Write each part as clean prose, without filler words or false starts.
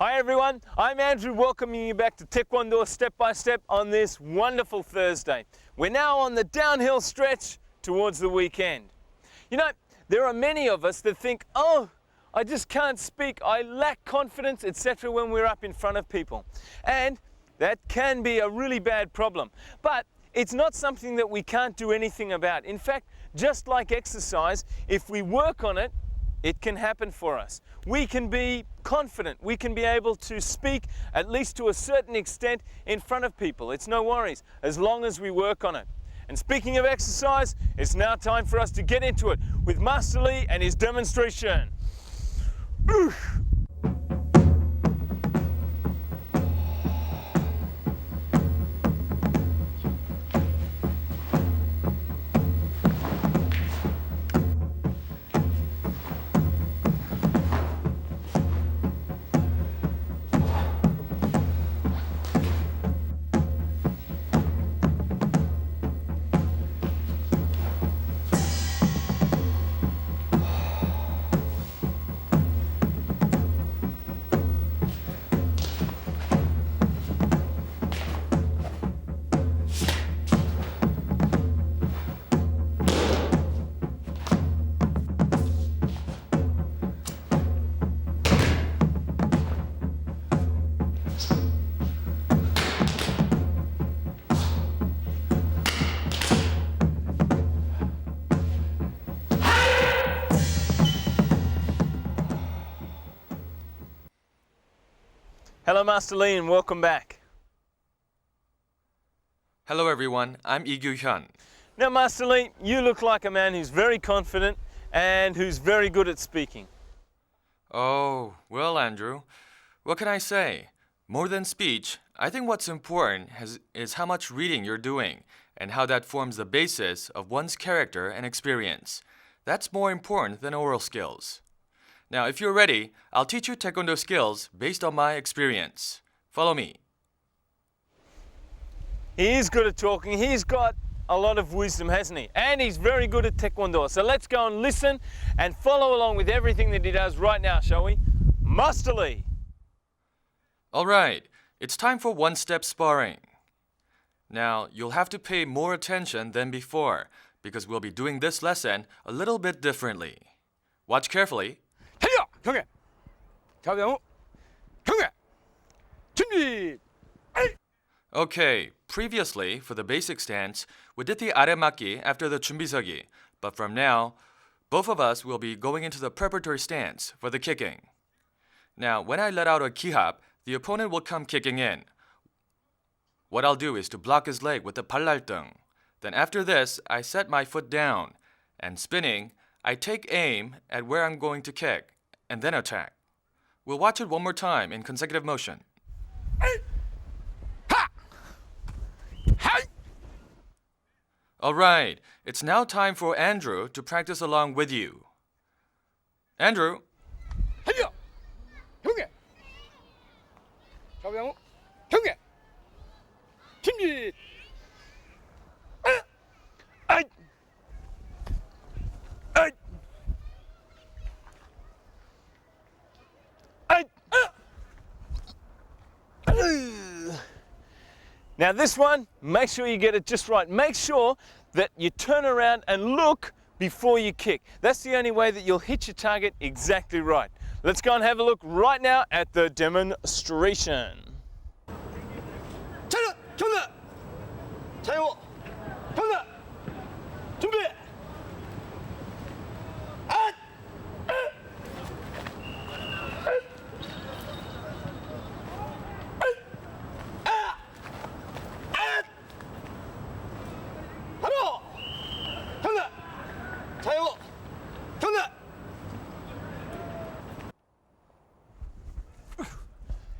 Hi everyone, I'm Andrew welcoming you back to Taekwondo Step by Step on this wonderful Thursday. We're now on the downhill stretch towards the weekend. You know, there are many of us that think, oh, I just can't speak, I lack confidence, etc. when we're up in front of people. And that can be a really bad problem. But it's not something that we can't do anything about. In fact, just like exercise, if we work on it, it can happen for us. We can be confident. We can be able to speak, at least to a certain extent, in front of people. It's no worries, as long as we work on it. And speaking of exercise, it's now time for us to get into it with Master Lee and his demonstration. Oof. Hello Master Lee and welcome back. Hello everyone, I'm Lee-Gyu-hyun. Now Master Lee, you look like a man who's very confident and who's very good at speaking. Oh, well Andrew, what can I say? More than speech, I think what's important is how much reading you're doing and how that forms the basis of one's character and experience. That's more important than oral skills. Now, if you're ready, I'll teach you Taekwondo skills based on my experience. Follow me. He is good at talking. He's got a lot of wisdom, hasn't he? And he's very good at Taekwondo. So let's go and listen and follow along with everything that he does right now, shall we? Master Lee. All right, it's time for one-step sparring. Now, you'll have to pay more attention than before because we'll be doing this lesson a little bit differently. Watch carefully. 경계! 좌우양호! 경계! 준비! Okay, previously, for the basic stance, we did the Arirang after the 준비서기, but from now, both of us will be going into the preparatory stance for the kicking. Now, when I let out a 기합, the opponent will come kicking in. What I'll do is to block his leg with the 발랄등. Then after this, I set my foot down, and spinning, I take aim at where I'm going to kick, and then attack. We'll watch it one more time in consecutive motion. All right, it's now time for Andrew to practice along with you. Andrew. 경계! 좌우양호! 경계! 준비! Now this one, make sure you get it just right. Make sure that you turn around and look before you kick. That's the only way that you'll hit your target exactly right. Let's go and have a look right now at the demonstration. 차렷! 경례! 자유! 경례! 준비!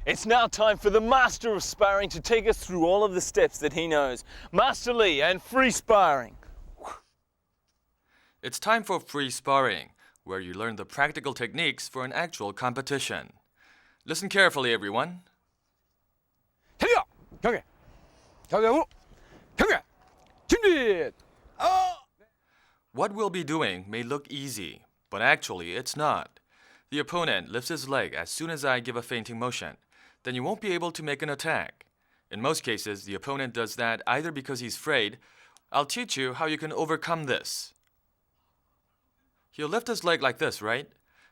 It's now time for the master of sparring to take us through all of the steps that he knows. Master Lee and free sparring. It's time for free sparring, where you learn the practical techniques for an actual competition. Listen carefully, everyone. 차렷! 경계! 좌우양호! 경계! 준비! What we'll be doing may look easy, but actually it's not. the opponent lifts his leg as soon as I give a feinting motion, then you won't be able to make an attack. In most cases, the opponent does that either because he's afraid. I'll teach you how you can overcome this. He'll lift his leg like this, right?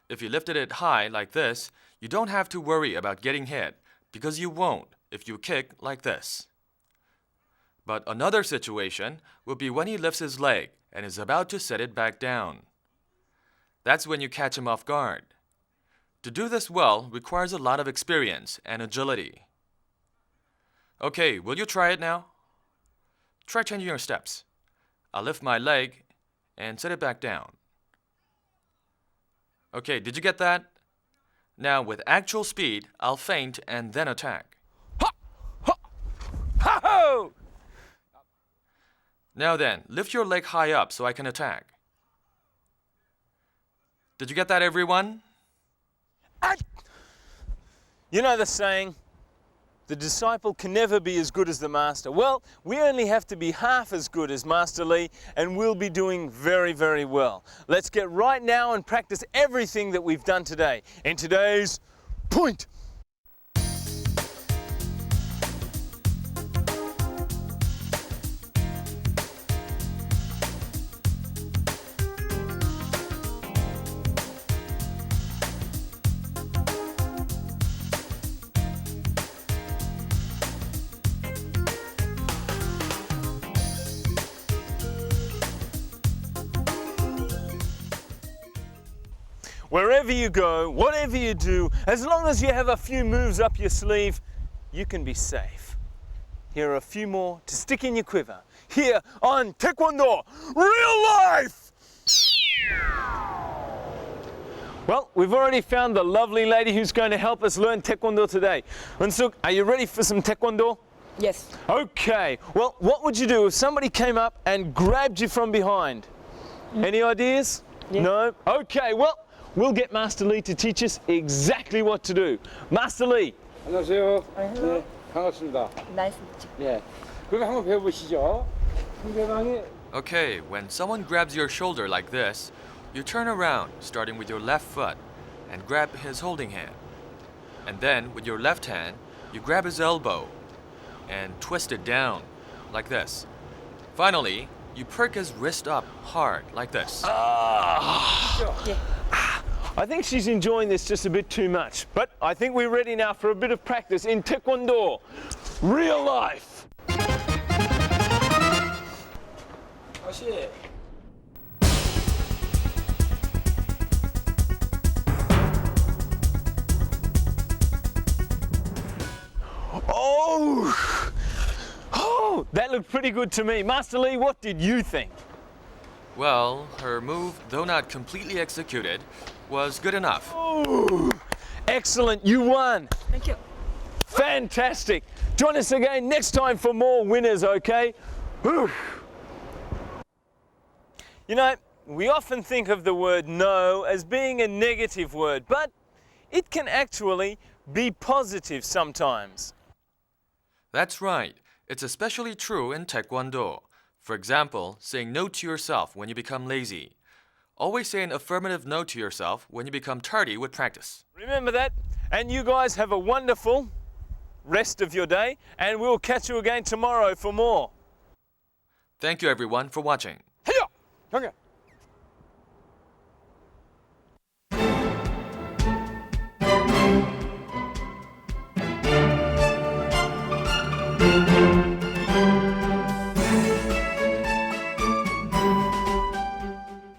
If you lifted it high like this, you don't have to worry about getting hit because you won't if you kick like this. But another situation would be when he lifts his leg and is about to set it back down. That's when you catch him off guard. To do this well requires a lot of experience and agility. Okay, will you try it now? Try changing your steps. I'll lift my leg and set it back down. Okay, did you get that? Now with actual speed, I'll feint and then attack. Ha! Ha! Ha-ho! Now then, lift your leg high up so I can attack. Did you get that, everyone? You know the saying, the disciple can never be as good as the master. Well, we only have to be half as good as Master Lee and we'll be doing very, very well. Let's get right now and practice everything that we've done today in today's point. Wherever you go, whatever you do, as long as you have a few moves up your sleeve, you can be safe. Here are a few more to stick in your quiver. Here on Taekwondo Real Life! Well, we've already found the lovely lady who's going to help us learn Taekwondo today. Unsuk, are you ready for some Taekwondo? Yes. Okay, well, what would you do if somebody came up and grabbed you from behind? Any ideas? Yeah. No? Okay, well, we'll get Master Lee to teach us exactly what to do. Master Lee. 안녕하세요. hello. 네, 반갑습니다. Nice to meet you. 네, 그럼 한번 배워보시죠. 상대방이 Okay, when someone grabs your shoulder like this, you turn around, starting with your left foot, and grab his holding hand. And then, with your left hand, you grab his elbow and twist it down, like this. Finally, you perk his wrist up hard, like this. Yeah. I think she's enjoying this just a bit too much, but I think we're ready now for a bit of practice in Taekwondo Real Life. 다시. Oh, that looked pretty good to me. Master Lee, what did you think? Well, her move, though not completely executed, was good enough. Oh, excellent, you won. Thank you. Fantastic. Join us again next time for more winners, okay? Whew. You know, we often think of the word no as being a negative word, but it can actually be positive sometimes. That's right. It's especially true in Taekwondo. For example, saying no to yourself when you become lazy. Always say an affirmative no to yourself when you become tardy with practice. Remember that, and you guys have a wonderful rest of your day, and we'll catch you again tomorrow for more. Thank you everyone for watching. Hiya! 형님.